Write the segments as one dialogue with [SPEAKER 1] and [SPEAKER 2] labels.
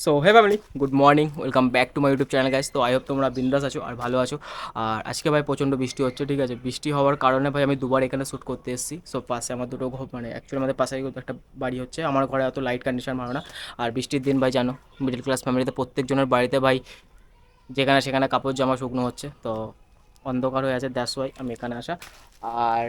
[SPEAKER 1] So hey family, good morning, welcome back to my YouTube channel guys. তো I hope তোমরা বিন্দাস আছো আর ভালো আছো। আর আজকে ভাই প্রচণ্ড বৃষ্টি হচ্ছে, ঠিক আছে। বৃষ্টি হওয়ার কারণে ভাই আমি দুবার এখানে শ্যুট করতে এসেছি। সো পাশে আমার দুটো ঘর, মানে অ্যাকচুয়ালি আমাদের পাশে একটা বাড়ি হচ্ছে। আমার ঘরে এত লাইট কন্ডিশন ভালো না। আর বৃষ্টির দিন ভাই জানো, মিডল ক্লাস ফ্যামিলিতে প্রত্যেকজনের বাড়িতে ভাই যেখানে সেখানে কাপড় জামা শুকনো হচ্ছে। তো অন্ধকার হয়ে আছে, দ্যাটস ওয়াই আমি এখানে আসা। আর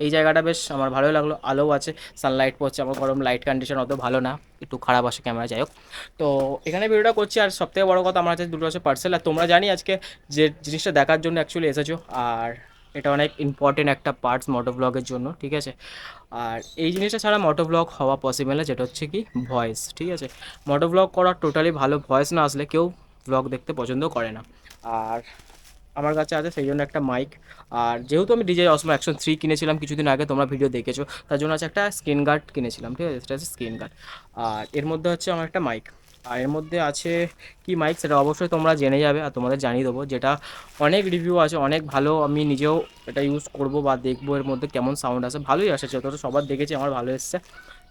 [SPEAKER 1] এই জায়গাটা বেশ আমার ভালোই লাগলো, আলোও আছে, সানলাইট পড়ছে। আমার গরম লাইট কন্ডিশন অত ভালো না, একটু খারাপ আসে ক্যামেরা, যাই হোক। তো এখানে ভিডিওটা করছি। আর সবথেকে বড় কথা, আমার কাছে দুটো আছে পার্সেল। আর তোমরা জানি আজকে যে জিনিসটা দেখার জন্য অ্যাকচুয়ালি এসেছো। আর এটা অনেক ইম্পর্টেন্ট একটা পার্টস মোটো ব্লগের জন্য, ঠিক আছে। আর এই জিনিসটা ছাড়া মোটো ব্লগ হওয়া পসিবল না, যেটা হচ্ছে কি ভয়েস, ঠিক আছে। মোটো ব্লগ করার টোটালি ভালো ভয়েস না আসলে কেউ ব্লগ দেখতে পছন্দ করে না। আর আমার কাছে আছে সেই জন্য একটা মাইক। আর যেহেতু আমি ডিজে অসমো অ্যাকশন 3 কিনেছিলাম কিছুদিন আগে, তোমরা ভিডিও দেখেছো, তার জন্য আছে একটা স্ক্রিন গার্ড কিনেছিলাম, ঠিক আছে। সেটা হচ্ছে স্ক্রিন গার্ড। আর এর মধ্যে হচ্ছে আমার একটা মাইক। আর এর মধ্যে আছে কি মাইক, সেটা অবশ্যই তোমরা জেনে যাবে আর তোমাদের জানিয়ে দেবো। যেটা অনেক রিভিউ আছে, অনেক ভালো। আমি নিজেও এটা ইউজ করব বা দেখবো এর মধ্যে কেমন সাউন্ড আসে। ভালোই আসে, যতটা সবার দেখেছি আমার ভালো এসছে।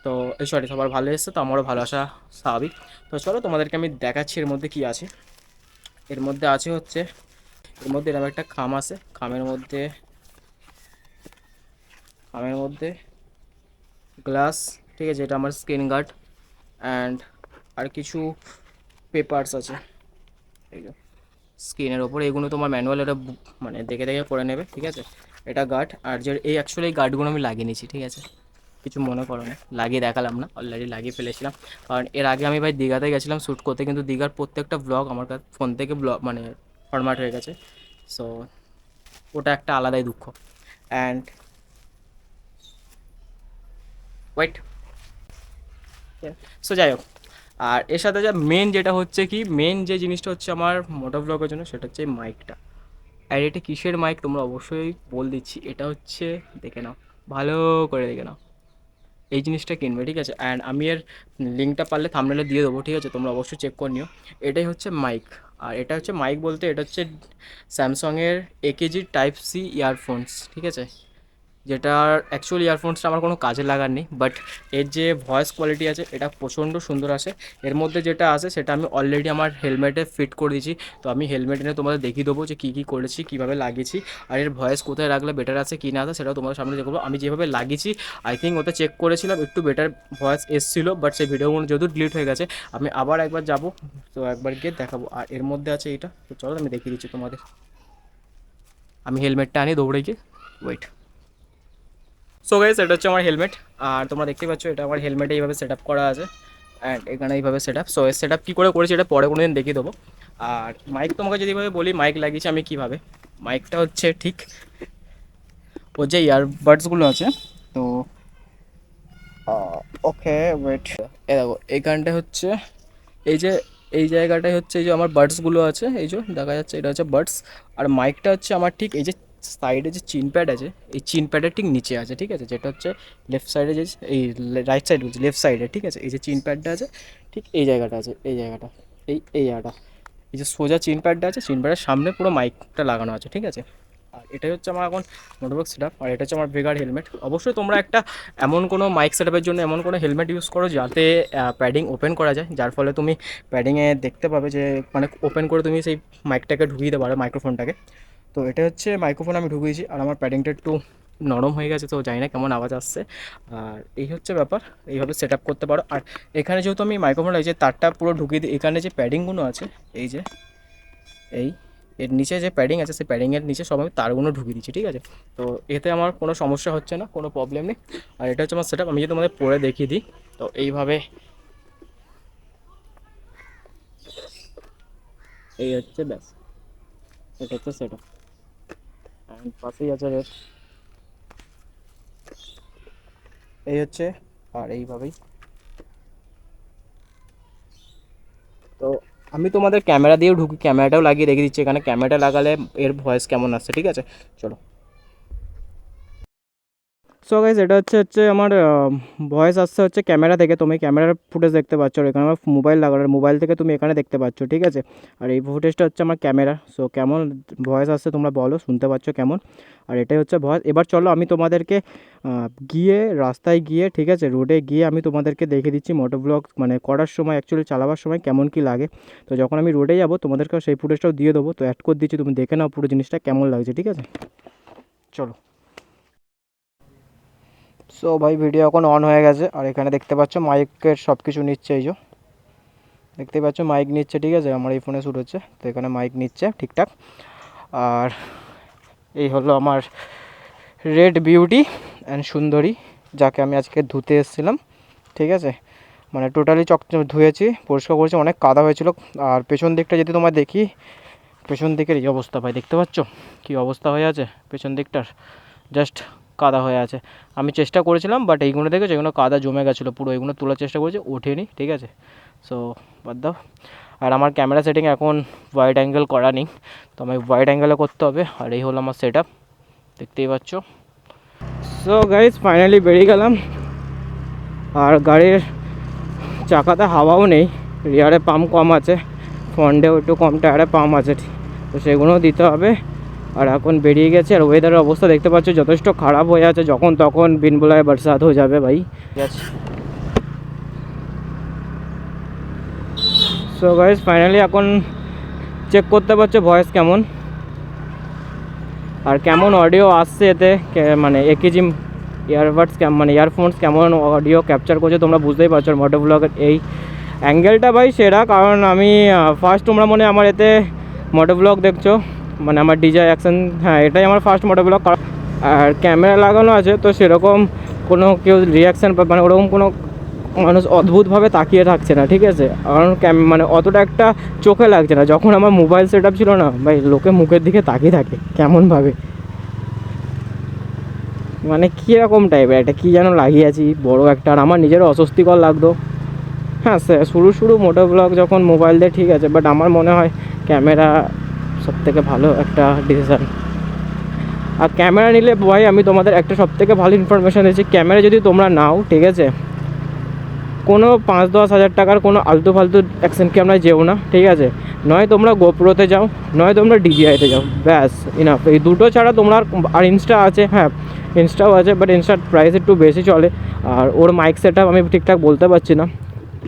[SPEAKER 1] তো সরি, সবার ভালো এসছে, তো আমারও ভালো আসা স্বাভাবিক। তো চলো তোমাদেরকে আমি দেখাচ্ছি এর মধ্যে কি আছে। এর মধ্যে আছে হচ্ছে, এর মধ্যে এরকম একটা খাম আছে। খামের মধ্যে গ্লাস, ঠিক আছে। এটা আমার স্ক্রিন গার্ড। অ্যান্ড আর কিছু পেপারস আছে এই যে স্ক্রিনের ওপর। এগুলো তোমার ম্যানুয়াল, এটা মানে দেখে দেখে করে নেবে, ঠিক আছে। এটা গার্ড। আর যে এই অ্যাকচুয়ালি এই গার্ডগুলো আমি লাগিয়ে নিয়েছি, ঠিক আছে। কিছু মনে করো না, লাগিয়ে দেখালাম না, অলরেডি লাগিয়ে ফেলেছিলাম। কারণ এর আগে আমি ভাই দীঘাতে গেছিলাম শ্যুট করতে, কিন্তু দীঘার প্রত্যেকটা ব্লগ আমার কাছে ফোন থেকে ব্লগ মানে ফরম্যাট হয়ে গেছে। সো ওটা একটা আলাদাই দুঃখ। অ্যান্ড ওয়েট, সো যাই হোক। আর এর সাথে যা মেন যেটা হচ্ছে কি, মেন যে জিনিসটা হচ্ছে আমার মোটো ব্লগের জন্য, সেটা হচ্ছে এই মাইকটা। আর এটা কিসের মাইক তোমরা অবশ্যই বল দিচ্ছি, এটা হচ্ছে, দেখে নাও, ভালো করে দেখে নাও, এই জিনিসটা কিনবে, ঠিক আছে। অ্যান্ড আমি এর লিঙ্কটা পারলে থাম্বনেলে দিয়ে দেবো, ঠিক আছে। তোমরা অবশ্যই চেক করে নিও। এটাই হচ্ছে মাইক। আর এটা হচ্ছে মাইক বলতে, এটা হচ্ছে স্যামসংয়ের একেজি টাইপ সি ইয়ারফোনস, ঠিক আছে। যেটার অ্যাকচুয়াল ইয়ারফোনসটা আমার কোনো কাজে লাগার নেই, বাট এর যে ভয়েস কোয়ালিটি আছে এটা প্রচণ্ড সুন্দর আসে। এর মধ্যে যেটা আছে সেটা আমি অলরেডি আমার হেলমেটে ফিট করে দিয়েছি। তো আমি হেলমেট এনে তোমাদের দেখিয়ে দেবো যে কী কী করেছি, কীভাবে লাগিয়েছি। আর এর ভয়েস কোথায় রাখলে বেটার আছে কি না আছে সেটাও তোমাদের সামনে দেখবো। আমি যেভাবে লাগিয়েছি, আই থিঙ্ক ওটা চেক করেছিলাম, একটু বেটার ভয়েস এসেছিলো। বাট সেই ভিডিওগুলো যেহেতু ডিলিট হয়ে গেছে, আমি আবার একবার যাব, তো একবার গিয়ে দেখাবো। আর এর মধ্যে আছে এইটা, তো চলো আমি দেখিয়ে দিচ্ছি তোমাদের। আমি হেলমেটটা আনি দৌড়ে গিয়ে, ওয়েট। সো গাইস, এটা হচ্ছে আমার হেলমেট। আর তোমরা দেখতে পাচ্ছ এটা আমার হেলমেটে এইভাবে সেট আপ করা আছে। অ্যান্ড এখানে এইভাবে সেট আপ। সো এর সেট আপ কী করে করেছি এটা পরে কোনো দিন দেখিয়ে দেবো। আর মাইক তোমাকে যদি এইভাবে বলি মাইক লাগিয়েছি আমি কীভাবে, মাইকটা হচ্ছে ঠিক ওর যে ইয়ারবাডসগুলো আছে। তো ওকে ওয়েট, এ দেখো এইখানটা হচ্ছে, এই যে এই জায়গাটায় হচ্ছে এই যে আমার বাডসগুলো আছে, এই যে দেখা যাচ্ছে এটা হচ্ছে বাডস। আর মাইকটা হচ্ছে আমার ঠিক এই যে সাইডে যে চিন প্যাড আছে, এই চিন প্যাডের ঠিক নিচে আছে, ঠিক আছে। যেটা হচ্ছে লেফট সাইডে, যে এই রাইট সাইড বলছি, লেফট সাইডে, ঠিক আছে। এই যে চিন প্যাডটা আছে, ঠিক এই জায়গাটা আছে, এই জায়গাটা, এই জায়গাটা, এই যে সোজা চিন প্যাডটা আছে, চিন প্যাডের সামনে পুরো মাইকটা লাগানো আছে, ঠিক আছে। আর এটাই হচ্ছে আমার এখন মোটোব্লগ সেট আপ। আর এটা হচ্ছে আমার ভেগার হেলমেট। অবশ্যই তোমরা একটা এমন কোনো মাইক সেট আপের জন্য এমন কোনো হেলমেট ইউজ করো যাতে প্যাডিং ওপেন করা যায়, যার ফলে তুমি প্যাডিংয়ে দেখতে পাবে যে মানে ওপেন করে তুমি সেই মাইকটাকে ঢুকিয়ে দিতে পারো, মাইক্রোফোনটাকে। তো এটা হচ্ছে মাইক্রোফোন আমি ঢুকিয়েছি। আর আমার প্যাডিংটা একটু নরম হয়ে গেছে, তো জানি না কেমন আওয়াজ আসছে। আর এই হচ্ছে ব্যাপার, এইভাবে সেট আপ করতে পারো। আর এখানে যেহেতু আমি মাইক্রোফোন এই যে তারটা পুরো ঢুকিয়ে দিই, এখানে যে প্যাডিংগুলো আছে, এই যে এই এর নিচে যে প্যাডিং আছে, সেই প্যাডিংয়ের নিচে সব আমি তারগুলো ঢুকিয়ে দিচ্ছি, ঠিক আছে। তো এতে আমার কোনো সমস্যা হচ্ছে না, কোনো প্রবলেম নেই। আর এটা হচ্ছে আমার সেট আপ। আমি যদি তোমাদের পরে দেখিয়ে দিই, তো এইভাবে, এই হচ্ছে ব্যাস, এটা হচ্ছে সেট আপ। অ্যান্ড পাশেই আছে রেট, এই হচ্ছে। আর এইভাবেই, তো আমি তোমাদের ক্যামেরা দিয়েও ঢুকি, ক্যামেরাটাও লাগিয়ে রেখে দিচ্ছি এখানে। ক্যামেরাটা লাগালে এর ভয়েস কেমন আসছে, ঠিক আছে। চলো। সো গাইস এটা হচ্ছে আমার ভয়েস আসছে হচ্ছে ক্যামেরা থেকে, তুমি ক্যামেরার ফুটেজ দেখতে পাচ্ছ, আর এখানে আমার মোবাইল লাগানো, মোবাইল থেকে তুমি এখানে দেখতে পাচ্ছ, ঠিক আছে। আর এই ফুটেজটা হচ্ছে আমার ক্যামেরা। সো কেমন ভয়েস আসছে তোমরা বলো, শুনতে পাচ্ছ কেমন? আর এটাই হচ্ছে ভয়েস। এবার চলো আমি তোমাদেরকে গিয়ে রাস্তায় গিয়ে, ঠিক আছে, রোডে গিয়ে আমি তোমাদেরকে দেখে দিচ্ছি মোটো ব্লগ মানে করার সময়, অ্যাকচুয়ালি চালাবার সময় কেমন কি লাগে। তো যখন আমি রোডে যাবো তোমাদেরকে সেই ফুটেজটাও দিয়ে দেবো, তো অ্যাড করে দিচ্ছি, তুমি দেখে নাও পুরো জিনিসটা কেমন লাগছে, ঠিক আছে। চলো। সো ভাই ভিডিও এখন অন হয়ে গেছে, আর এখানে দেখতে পাচ্ছ মাইকের সব কিছু নিচ্ছে, এই যে দেখতে পাচ্ছ মাইক নিচ্ছে, ঠিক আছে, আমার এই ফোনে শ্যুট হচ্ছে, তো এখানে মাইক নিচ্ছে ঠিকঠাক। আর এই হলো আমার রেড বিউটি অ্যান্ড সুন্দরী, যাকে আমি আজকে ধুতে এসেছিলাম, ঠিক আছে, মানে টোটালি ধুয়েছি, পরিষ্কার করেছি, অনেক কাদা হয়েছিল। আর পেছন দিকটা যদি তোমার দেখি, পেছন দিকের এই অবস্থা ভাই, দেখতে পাচ্ছ কী অবস্থা হয়ে আছে পেছন দিকটার, জাস্ট কাদা হয়ে আছে। আমি চেষ্টা করেছিলাম, বাট এইগুলো দেখেছো, এগুলো কাদা জমে গেছিলো পুরো, এগুলো তোলার চেষ্টা করেছি, ওঠেনি, ঠিক আছে। সো বাদ দাও। আর আমার ক্যামেরা সেটিং এখন ওয়াইড অ্যাঙ্গেল করা নেই, তো আমায় ওয়াইড অ্যাঙ্গেলে করতে হবে। আর এই হলো আমার সেট আপ, দেখতেই পাচ্ছ। সো গাইজ ফাইনালি বেরিয়ে গেলাম, আর গাড়ির চাকাতে হাওয়াও নেই, রিয়ারে পাম্প কম আছে, ফ্রন্টেও একটু কম টায়ারে পাম্প আছে, তো সেগুলোও দিতে হবে। আর এখন বেরিয়ে গেছে, আর ওয়েদারের অবস্থা দেখতে পাচ্ছ যথেষ্ট খারাপ হয়ে আছে, যখন তখন বিন বোলায় বরসাত হয়ে যাবে ভাই, ঠিক আছে। সো গাইজ ফাইনালি এখন চেক করতে পারছো ভয়েস কেমন, আর কেমন অডিও আসছে এতে, মানে একই ইয়ারবাডস মানে ইয়ারফোনস কেমন অডিও ক্যাপচার করছে তোমরা বুঝতেই পারছো। মোটো ব্লগের এই অ্যাঙ্গেলটা ভাই সেরা, কারণ আমি ফার্স্ট, তোমরা মনে আমার এতে মোটো ব্লগ দেখছো, মানে আমার ডিজে অ্যাকশন, হ্যাঁ এটাই আমার ফার্স্ট মোটো ব্লগ। আর ক্যামেরা লাগানো আছে, তো সেরকম কোনো কেউ রিয়াকশান মানে ওরকম কোনো মানুষ অদ্ভুতভাবে তাকিয়ে থাকছে না, ঠিক আছে, কারণ মানে অতটা একটা চোখে লাগছে না। যখন আমার মোবাইল সেট আপ ছিল না ভাই, লোকে মুখের দিকে তাকিয়ে থাকে কেমনভাবে, মানে কীরকম টাইপের একটা কী যেন লাগিয়েছি বড় একটা, আর আমার নিজেরও অস্বস্তিকর লাগতো। হ্যাঁ শুরু মোটো ব্লগ যখন মোবাইল দিয়ে, ঠিক আছে, বাট আমার মনে হয় ক্যামেরা সবথেকে ভালো একটা ডিসিশান। আর ক্যামেরা নিলে ভাই আমি তোমাদের একটা সবথেকে ভালো ইনফরমেশান দিচ্ছি, ক্যামেরা যদি তোমরা নাও, ঠিক আছে, কোনো 5-10 হাজার টাকার কোনো আলতু ফালতু অ্যাকশন ক্যামেরায় যেও না, ঠিক আছে। নয় তোমরা গোপ্রোতে যাও, নয় তোমরা ডিজিআইতে যাও, ব্যাস ইনাফ। এই দুটো ছাড়া তোমরা আর ইনস্টা আছে, হ্যাঁ ইনস্টাও আছে, বাট ইনস্টার প্রাইস একটু বেশি চলে, আর ওর মাইক সেট আপ আমি ঠিকঠাক বলতে পারছি না,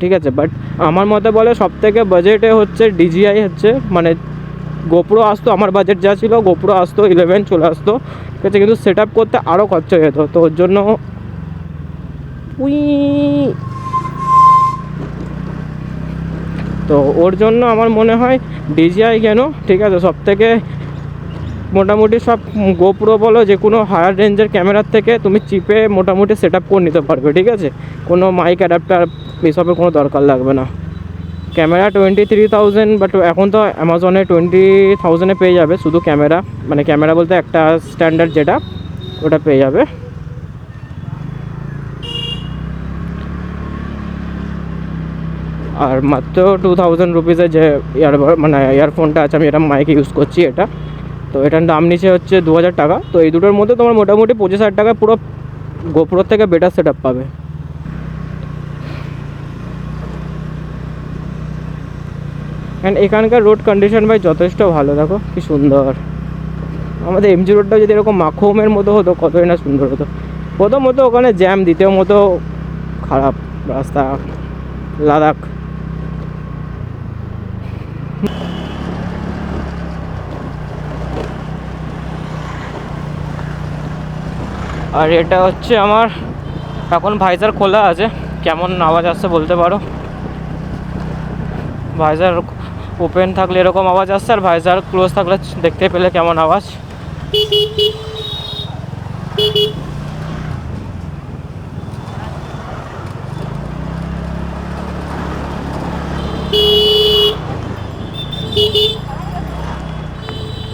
[SPEAKER 1] ঠিক আছে। বাট আমার মতে বলে সবথেকে বাজেটে হচ্ছে ডিজিআই হচ্ছে, মানে গোপ্রো আসতো, আমার বাজেট যা ছিল গোপ্রো আসতো 11 চলে আসতো, ঠিক আছে, কিন্তু সেট আপ করতে আরও খরচা হয়ে যেত, তো ওর জন্য তো ওর জন্য আমার মনে হয় ডিজিআই কেন, ঠিক আছে, সবথেকে মোটামুটি সব গোপ্রো বলো যে কোনো হায়ার রেঞ্জের ক্যামেরার থেকে তুমি চিপে মোটামুটি সেট আপ করে নিতে পারবে, ঠিক আছে, কোনো মাইক অ্যাডাপ্টার এসবের কোনো দরকার লাগবে না। ক্যামেরা 23,000, বাট এখন তো অ্যামাজনে 20,000-এ পেয়ে যাবে শুধু ক্যামেরা, মানে ক্যামেরা বলতে একটা স্ট্যান্ডার্ড যেটা, ওটা পেয়ে যাবে। আর মাত্র 2,000 রুপিসে যে মানে ইয়ারফোনটা আছে, আমি এটা মাইকে ইউজ করছি এটা, তো এটার দাম নিচে হচ্ছে 2,000 টাকা। তো এই দুটোর মধ্যে তোমার মোটামুটি 25,000 টাকা পুরো গোপ্রোর থেকে বেটার সেট আপ পাবে। অ্যান্ড এখানকার রোড কন্ডিশন ভাই যথেষ্ট ভালো, দেখো কি সুন্দর। আমাদের এমজি রোডটা যদি এরকম মাখোমের মতো হতো কতই না সুন্দর হতো। প্রথমত ওখানে জ্যাম, দ্বিতীয় মতো খারাপ রাস্তা, লাদাখ। আর এটা হচ্ছে আমার এখন ভাইজার খোলা আছে, কেমন আওয়াজ আসছে বলতে পারো। ভাইজার ওপেন থাকলে এরকম আওয়াজ আসছে, আর ভাইজার ক্লোজ থাকলে দেখতে পেলে কেমন আওয়াজ।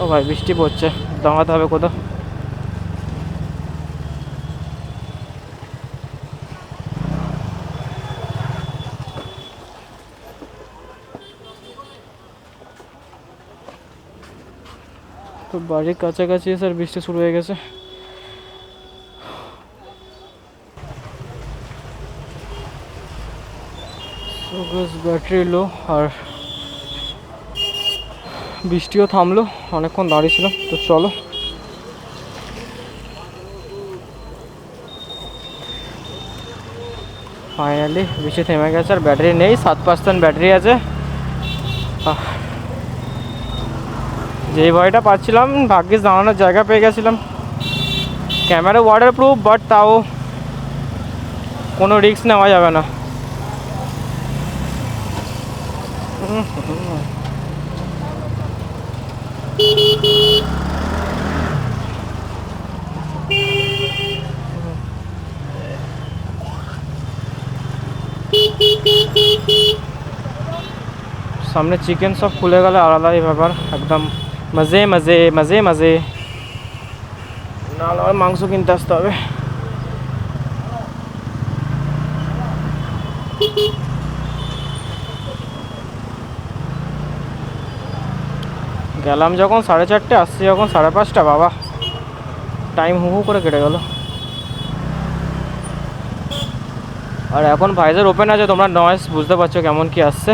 [SPEAKER 1] ও ভাই বৃষ্টি পড়ছে, দাঁড়াতে হবে কোথাও। তো বাড়ির কাছাকাছি স্যার বৃষ্টি শুরু হয়ে গেছে। ব্যাটারি লো, আর বৃষ্টিও থামলো, অনেকক্ষণ দাঁড়িয়েছিলাম। তো চলো ফাইনালি বৃষ্টি থেমে গেছে, আর ব্যাটারি নেই, 7% ব্যাটারি আছে। যেই ভয়টা পাচ্ছিলাম, ভাগ্যিস দাঁড়ানোর জায়গা পেয়ে গেছিলাম। ক্যামেরা ওয়াটার প্রুফ, বাট তাও কোনো রিস্ক নেওয়া যাবে না। সামনে চিকেন সব খুলে গেলে আলাদাই ব্যাপার, একদম মজে মজে মজে মজে। না মাংস কিনতে আসতে হবে। গেলাম যখন 4:30, আসছি যখন 5:30, বাবা টাইম হু হু করে কেটে গেল। আর এখন ভাইজার ওপেন আছে, তোমরা নয়েজ বুঝতে পারছো কেমন কি আসছে।